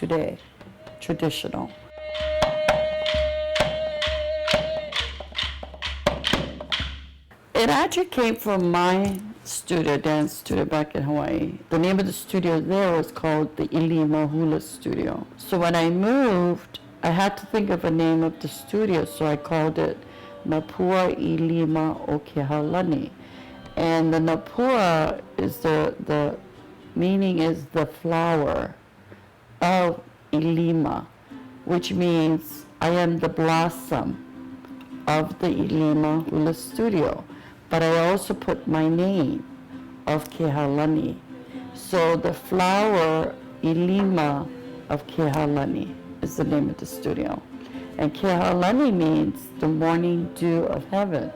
today, traditional. It actually came from my studio, dance studio back in Hawaii. The name of the studio there was called the Ilima Hula Studio. So when I moved, I had to think of a name of the studio, so I called it Napua Ilima o Kehaulani. And the Napua is the meaning is the flower of Ilima, which means I am the blossom of the Ilima Hula Studio. But I also put my name of Kehaulani. So the flower Ilima of Kehaulani is the name of the studio. And Kehaulani means the morning dew of heaven.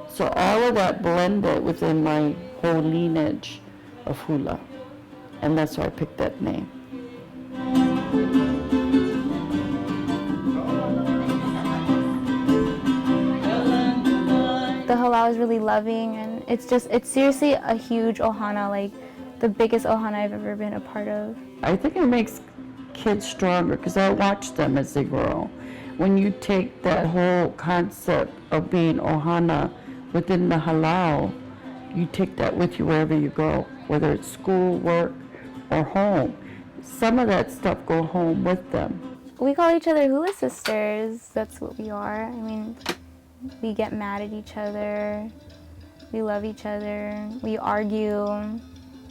So all of that blended within my whole lineage of hula. And that's why I picked that name. The halau is really loving, and it's seriously a huge ohana, like the biggest ohana I've ever been a part of. I think it makes kids stronger because I watch them as they grow. When you take that whole concept of being ohana within the halau, you take that with you wherever you go, whether it's school, work, or home. Some of that stuff go home with them. We call each other hula sisters. That's what we are. I mean, we get mad at each other, we love each other, we argue,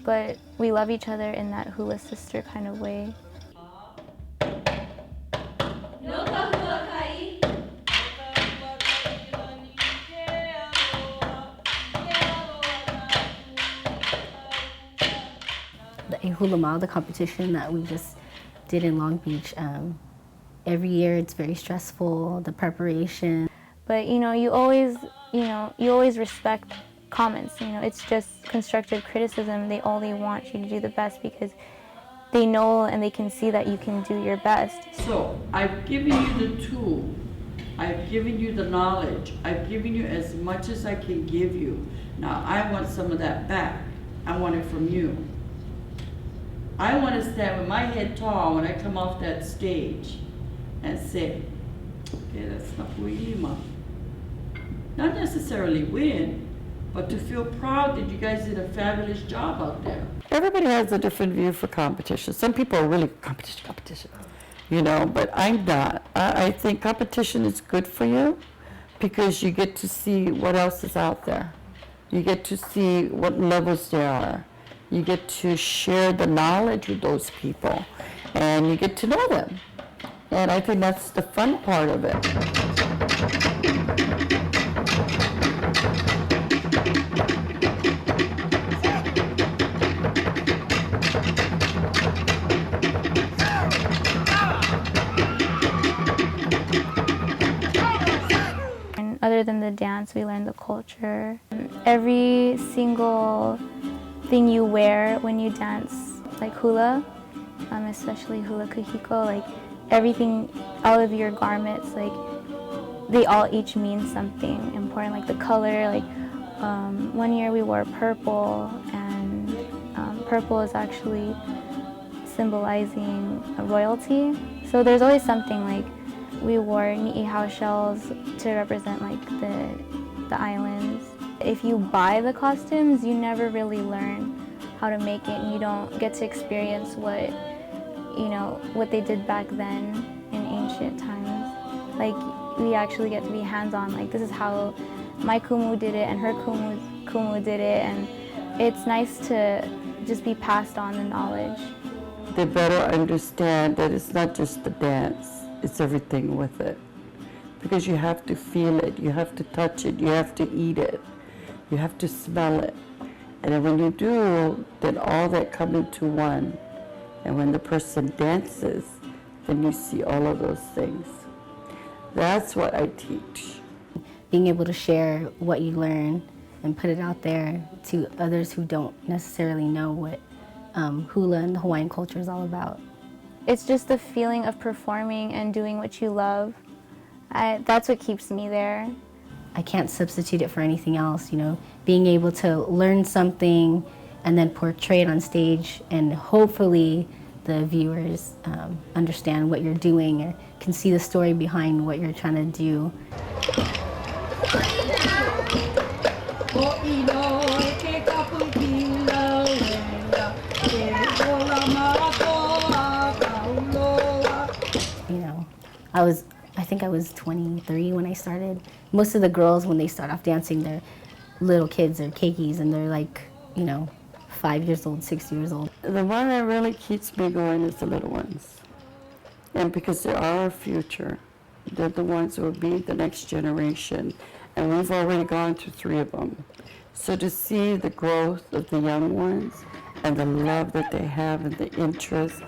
but we love each other in that hula sister kind of way. The Ihulama, the competition that we just did in Long Beach, every year it's very stressful, the preparation. But you always respect comments. It's just constructive criticism. They only want you to do the best because they know and they can see that you can do your best. So I've given you the tool, I've given you the knowledge, I've given you as much as I can give you. Now I want some of that back. I want it from you. I want to stand with my head tall when I come off that stage and say, okay, that's Napua Ilima. Not necessarily win, but to feel proud that you guys did a fabulous job out there. Everybody has a different view for competition. Some people are really competition, but I'm not. I think competition is good for you because you get to see what else is out there. You get to see what levels there are. You get to share the knowledge with those people, and you get to know them. And I think that's the fun part of it. And other than the dance, we learn the culture. Every single thing you wear when you dance, like hula, especially hula kahiko, like everything, all of your garments, like they all each mean something important, like the color. Like one year we wore purple, and purple is actually symbolizing royalty. So there's always something, like we wore ni'ihau shells to represent like the islands. If you buy the costumes, you never really learn how to make it, and you don't get to experience what they did back then in ancient times. Like we actually get to be hands-on. Like this is how my kumu did it, and her kumu did it, and it's nice to just be passed on the knowledge. They better understand that it's not just the dance, it's everything with it. Because you have to feel it, you have to touch it, you have to eat it, you have to smell it. And then when you do, then all that come into one. And when the person dances, then you see all of those things. That's what I teach. Being able to share what you learn and put it out there to others who don't necessarily know what hula and the Hawaiian culture is all about. It's just the feeling of performing and doing what you love. That's what keeps me there. I can't substitute it for anything else, being able to learn something and then portray it on stage and hopefully the viewers understand what you're doing or can see the story behind what you're trying to do. You know, I think I was 23 when I started. Most of the girls, when they start off dancing, they're little kids or keikis, and they're like, you know, 5 years old, 6 years old. The one that really keeps me going is the little ones. And because they're our future, they're the ones who will be the next generation. And we've already gone through 3 of them. So to see the growth of the young ones and the love that they have and the interest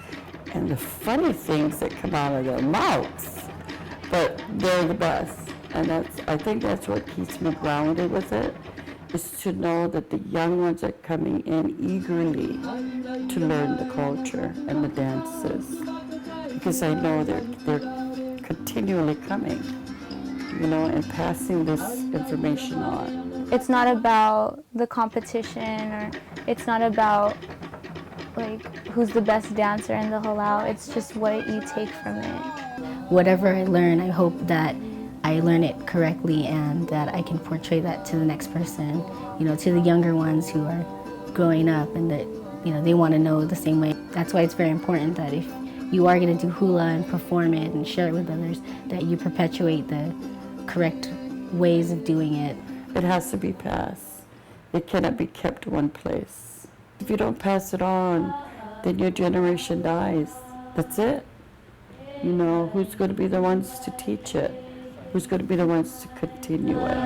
and the funny things that come out of their mouths, but they're the best. And I think that's what keeps me grounded with it, is to know that the young ones are coming in eagerly to learn the culture and the dances. Because I know they're continually coming, you know, and passing this information on. It's not about the competition, or it's not about like who's the best dancer in the halau. It's just what you take from it. Whatever I learn, I hope that I learn it correctly and that I can portray that to the next person, you know, to the younger ones who are growing up, and that, you know, they want to know the same way. That's why it's very important that if you are going to do hula and perform it and share it with others, that you perpetuate the correct ways of doing it. It has to be passed. It cannot be kept one place. If you don't pass it on, then your generation dies. That's it. You know, who's going to be the ones to teach it? Who's going to be the ones to continue it?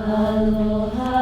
Aloha.